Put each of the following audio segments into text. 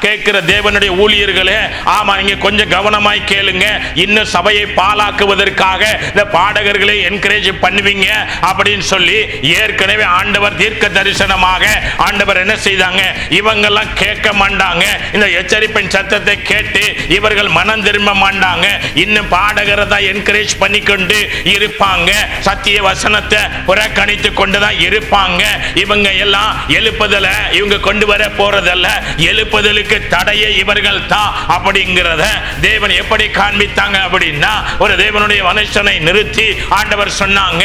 கேட்கிற தேவனுடைய ஊழியர்களே, ஆமா நீங்க கொஞ்சம் கவனமாய் கேளுங்க. இன்னும் சபையை பாழாக்குவதற்காக இந்த பாடகர்களை என்கரேஜ் பண்ணுவீங்க அப்படின்னு சொல்லி ஏற்கனவே ஆண்டவர் தீர்க்க தரிசனமாக ஆண்டவர் என்ன செய்தாங்க, இவங்கெல்லாம் கேட்க மாட்டாங்க, இந்த எச்சரிப்பின் சத்தத்தை கேட்டு இவர்கள் மனம் திரும்ப மாட்டாங்க, இன்னும் பாடகரை தான் என்கரேஜ் பண்ணிக்கொண்டு இருப்பாங்க, சத்திய வசனத்தை புறக்கணித்து கொண்டுதான் இருப்பாங்க, இவங்க எல்லாம் எழுப்புதல இவங்க கொண்டு வர போறதல்ல, எழுப்புதலுக்கு தடையை இவர்கள் தான் அப்படிங்கிறத தேவன் எப்படி காண்பித்தாங்க அப்படின்னா, ஒரு தேவனுடைய மனுஷனை நிறுத்தி ஆண்டவர் சொன்னாங்க,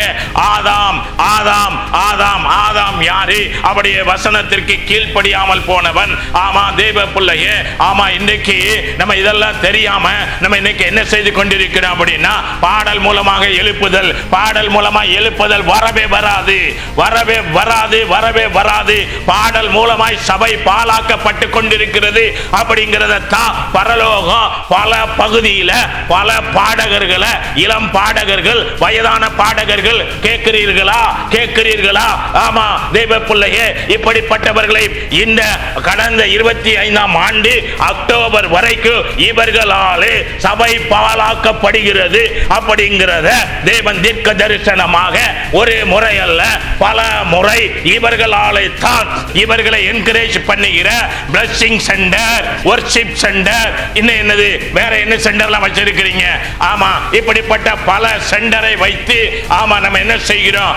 ஆதாம் ஆதாம் ஆதாம் ஆதாம் யாரு? அப்படியே வசனத்திற்கு கீழ்ப்படியாமல் போனவன். ஆமா தேவ பிள்ளையே, ஆமா இன்றைக்கு நம்ம இதெல்லாம் தெரியாம நம்ம இன்னைக்கு என்ன செய்து கொண்டிருக்கிறோம் அப்படின்னா, பாடல் மூலமாக எழுப்புதல், பாடல் மூலமாக எழுப்புதல் வரவே வராது, வரவே வராது, வரவே வராது. பாடல் மூலமாய் சபை பாழாக்கப்பட்டு கொண்டிருக்கிறது அப்படிங்கிறத தான் பரலோகம் பல பகுதியில் பல பாடகர்களை, இளம் பாடகர்கள், வயதான பாடகர்கள் கேட்கிறீர்களா, கேட்கிறீர்களா? ஆமா தேவ பிள்ளையே, இப்படிப்பட்டவர்களை இந்த கடந்த 25ஆம் ஆண்டு அக்டோபர் வரைக்கும் இவர்களாலே சபை பாழாக்கப்படுகிறது அப்படிங்கிறத தேவன் தீர்க்க தரிசனமாக ஒரு முறை அல்ல பல முறை இவர்களாலே தான் இவர்களை என்கரேஜ் பண்ணுகிற பிளஸிங் சென்டர், வொர்ஷிப் சென்டர், இன்னும் என்னது வேற என்ன சென்டர்லாம் வச்சிருக்கிறீங்க? ஆமா இப்படிப்பட்ட பல சென்டரை வைத்து ஆமா நம்ம என்ன செய்கிறோம்,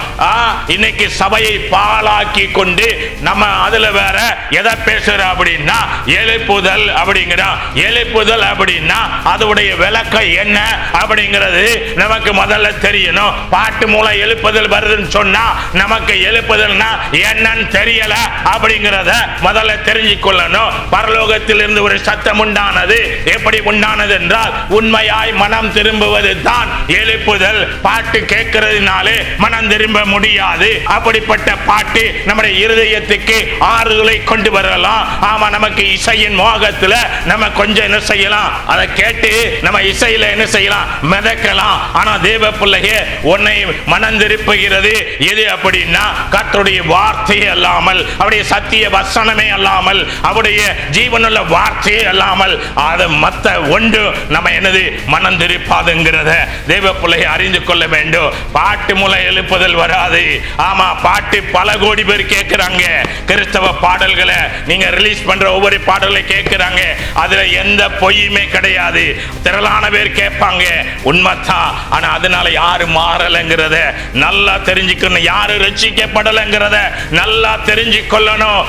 இன்னைக்கு சபையை பாழாக்கி கொண்டு நம்ம அதுல வேற எதை பேசுறோம் அப்படின்னா எழுப்புதல் அப்படிங்கிறோம். எழுப்புதல் அப்படின்னா அதோடைய விளக்கம் என்ன அப்படிங்கிறது நமக்கு முதல்ல தெரியணும். பாட்டு மூலம் எழுப்புதல் வருதுன்னு சொன்னா நமக்கு எழுப்புதல்னா என்னன்னு தெரியல அப்படிங்கிறத முதல்ல தெரிஞ்சுக்கொள்ளணும். பரலோகத்தில் இருந்து ஒரு சத்தம் உண்டானது. எப்படி உண்டானது என்றால் உண்மையாய் மனம் திரும்புவது தான் எழுப்புதல். பாட்டு கேட்கிறதுனாலே மனம் திரும்ப முடியாது. அப்படிப்பட்ட பாட்டு நம்முடைய இருதயத்துக்கு ஆறுதலை கொண்டு வரலாம். ஆமா நமக்கு இசையின் மோகத்துல நம்ம கொஞ்சம் என்ன செய்யலாம், அதை கேட்டு நம்ம இசையில என்ன செய்யலாம், மிதக்கலாம். ஆனா தேவ பிள்ளையே, உன்னை மனம் திருப்புகிறது எது அப்படின்னா கர்த்தருடைய வார்த்தை அல்லாமல், அவருடைய சத்திய வசனமே அல்லாமல், அவருடைய ஜீவனுள்ள வார்த்தையே அல்லாமல் அது மத்த ஒன்று நம்ம என்னது மனம் திருப்பாதுங்கிறத தேவ பிள்ளையை அறிந்து கொள்ள வேண்டும். பாட்டு மூலம் எழுப்புதல் வராது. ஆமா பாட்டு பல கோடி பேர் கேட்கிறாங்க. கிறிஸ்தவ பாடல்களை நீங்க ரிலீஸ் பண்ற ஒவ்வொரு பாடலை கேட்கிறாங்க. அதுல எந்த பொய்யுமே கிடையாது. திரளான பேர் கேட்பாங்க, உண்மைதான். ஆனா அதனால யாரு மாறலங்கிறத நல்லா தெரிஞ்சுக்கணும், யாரு ரட்சிக்கப்படலைங்கிறத நல்லா தெரிஞ்சுக்கொள்ளணும்.